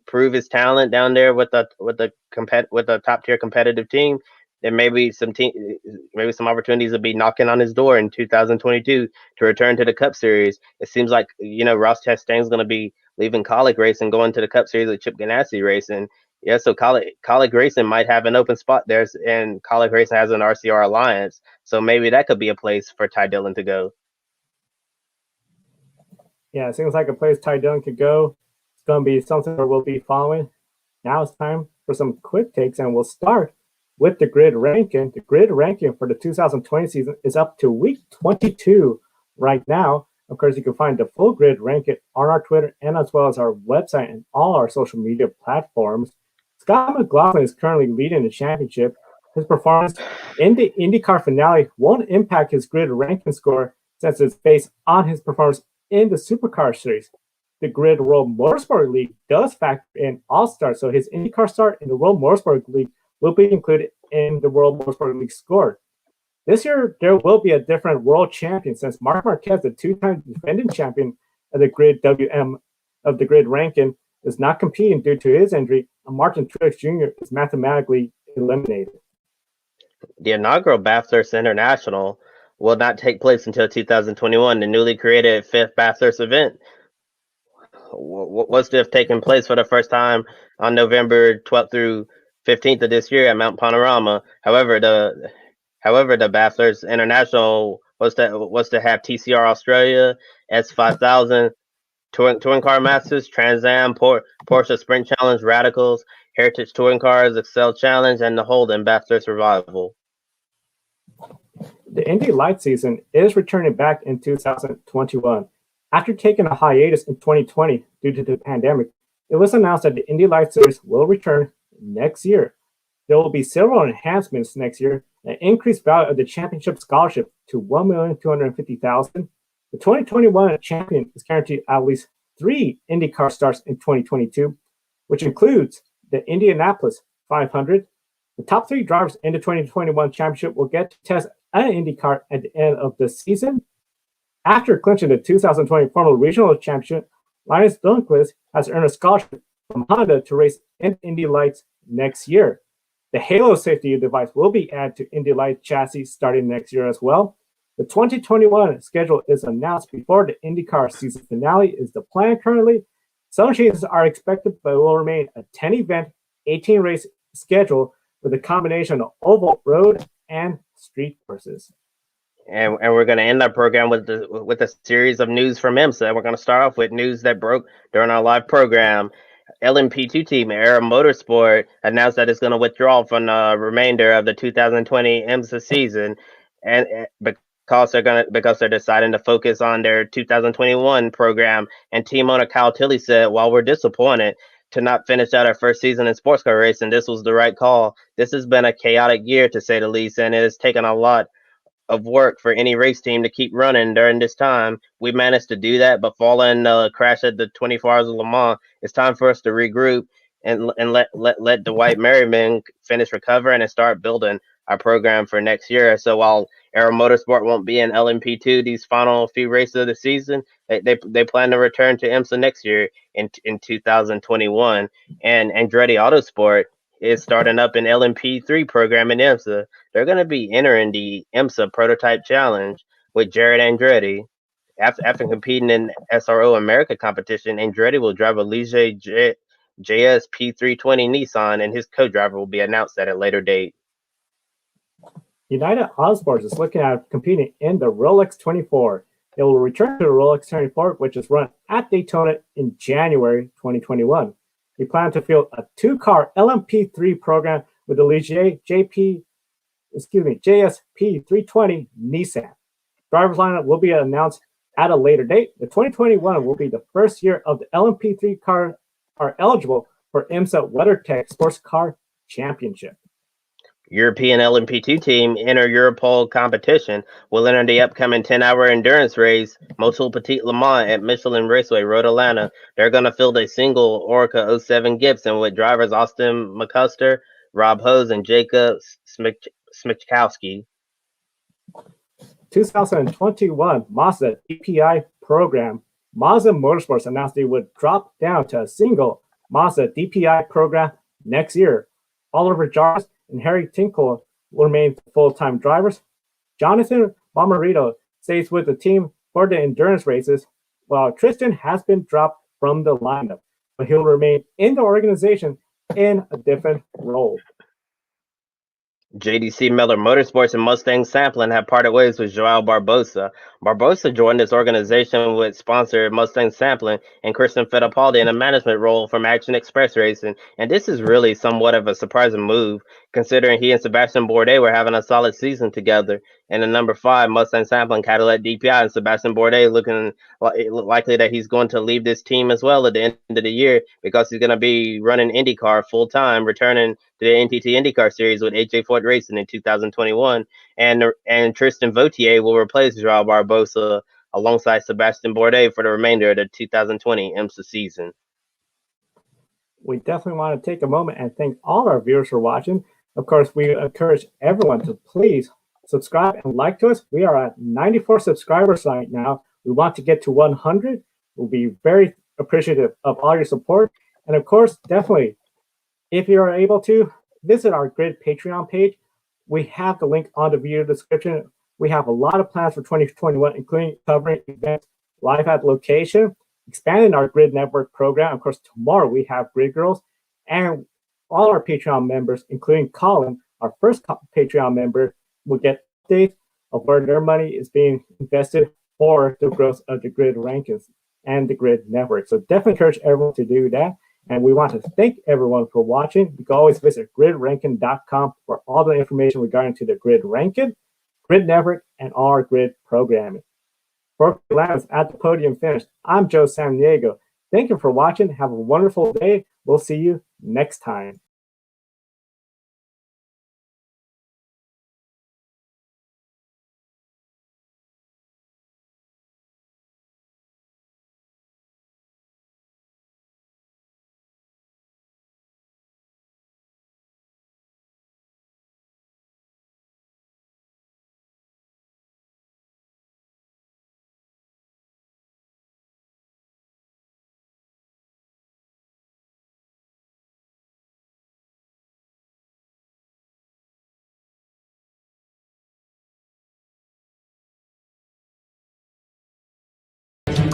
prove his talent down there with a top tier competitive team, then maybe some opportunities will be knocking on his door in 2022 to return to the Cup Series. It seems like, you know, Ross Chastain's going to be leaving Colic Racing, going to the Cup Series with Chip Ganassi Racing. Yeah, so Colic Racing might have an open spot there, and Colic Racing has an RCR alliance, so maybe that could be a place for Ty Dillon to go. Yeah, it seems like a place Ty Dillon could go. It's going to be something that we'll be following. Now it's time for some quick takes, and we'll start with the grid ranking. The grid ranking for the 2020 season is up to week 22 right now. Of course, you can find the full grid ranking on our Twitter and as well as our website and all our social media platforms. Scott McLaughlin is currently leading the championship. His performance in the IndyCar finale won't impact his grid ranking score, since it's based on his performance in the Supercar Series. The Grid World Motorsport League does factor in All-Stars, so his IndyCar start in the World Motorsport League will be included in the World Motorsport League score. This year, there will be a different world champion, since Marc Marquez, the two-time defending champion of the Grid WM of the Grid ranking, is not competing due to his injury, and Martin Truex Jr. is mathematically eliminated. The inaugural Bathurst International will not take place until 2021. The newly created fifth Bathurst event was to have taken place for the first time on November 12th through 15th of this year at Mount Panorama. However, the Bathurst International was to have TCR Australia, S5000, Touring Car Masters, Trans Am, Porsche Sprint Challenge, Radicals, Heritage Touring Cars, Excel Challenge, and the Holden Bathurst Revival. The Indy Light season is returning back in 2021. After taking a hiatus in 2020 due to the pandemic, it was announced that the Indy Light Series will return next year. There will be several enhancements next year: an increased value of the championship scholarship to $1,250,000. The 2021 champion is guaranteed at least 3 IndyCar starts in 2022, which includes the Indianapolis 500. The top 3 drivers in the 2021 championship will get to test an IndyCar at the end of the season. After clinching the 2020 Formula Regional Championship, Linus Lundqvist has earned a scholarship from Honda to race in Indy Lights next year. The Halo safety device will be added to Indy Light chassis starting next year as well. The 2021 schedule is announced before the IndyCar season finale is the plan currently. Some changes are expected, but it will remain a 10-event, 18-race schedule with a combination of oval, road, and street courses. And we're going to end our program with a series of news from IMSA. We're going to start off with news that broke during our live program. LMP2 team Era Motorsport announced that it's going to withdraw from the remainder of the 2020 IMSA season, and because they're deciding to focus on their 2021 program. And team owner Kyle Tilley said, "While we're disappointed to not finish out our first season in sports car racing, this was the right call. This has been a chaotic year, to say the least, and it has taken a lot of work for any race team to keep running during this time. We managed to do that, but following the crash at the 24 Hours of Le Mans, it's time for us to regroup and let the White Merriman finish recovering and start building our program for next year." So while Aero Motorsport won't be in LMP2 these final few races of the season, they plan to return to IMSA next year in 2021. And Andretti Autosport is starting up an LMP3 program in IMSA. They're going to be entering the IMSA Prototype Challenge with Jared Andretti. After competing in SRO America competition, Andretti will drive a Ligier JS P320 Nissan, and his co-driver will be announced at a later date. United Autosports is looking at competing in the Rolex 24. It will return to the Rolex 24, which is run at Daytona in January 2021. We plan to field a two-car LMP3 program with the Ligier JS P320 Nissan. Driver's lineup will be announced at a later date. The 2021 will be the first year of the LMP3 car are eligible for IMSA WeatherTech Sports Car Championship. European LMP2 team Inter Europol competition will enter the upcoming 10-hour endurance race, Motul Petit Le Mans at Michelin Raceway, Road Atlanta. They're going to field a single Orica 07 Gibson with drivers Austin McCusker, Rob Hose, and Jacob Smichkowski. 2021 Mazda DPI program. Mazda Motorsports announced they would drop down to a single Mazda DPI program next year. Oliver Jarvis and Harry Tinkle will remain full-time drivers. Jonathan Bomarito stays with the team for the endurance races, while Tristan has been dropped from the lineup, but he'll remain in the organization in a different role. JDC Miller Motorsports and Mustang Sampling have parted ways with Joao Barbosa. Barbosa joined this organization with sponsor Mustang Sampling and Christian Fittipaldi in a management role from Action Express Racing. And this is really somewhat of a surprising move, considering he and Sebastian Bourdais were having a solid season together. And the number 5 Mustang Sampling Cadillac DPI, and Sebastian Bourdais looking likely that he's going to leave this team as well at the end of the year, because he's going to be running IndyCar full time, returning to the NTT IndyCar Series with AJ Foyt Racing in 2021, and Tristan Vautier will replace Joao Barbosa alongside Sebastian Bourdais for the remainder of the 2020 IMSA season. We definitely want to take a moment and thank all our viewers for watching. Of course, we encourage everyone to please subscribe and like to us. We are at 94 subscribers right now. We want to get to 100. We'll be very appreciative of all your support. And of course, definitely, if you are able to, visit our Grid Patreon page. We have the link on the video description. We have a lot of plans for 2021, including covering events live at location, expanding our Grid Network program. Of course, tomorrow we have Grid Girls, and all our Patreon members, including Colin, our first Patreon member, will get updates of where their money is being invested for the growth of the Grid rankings and the Grid Network. So definitely encourage everyone to do that. And we want to thank everyone for watching. You can always visit gridranking.com for all the information regarding to the Grid Ranking, Grid Network, and all our Grid programming. For Atlanta's At the Podium Finish, I'm Joe San Diego. Thank you for watching. Have a wonderful day. We'll see you next time.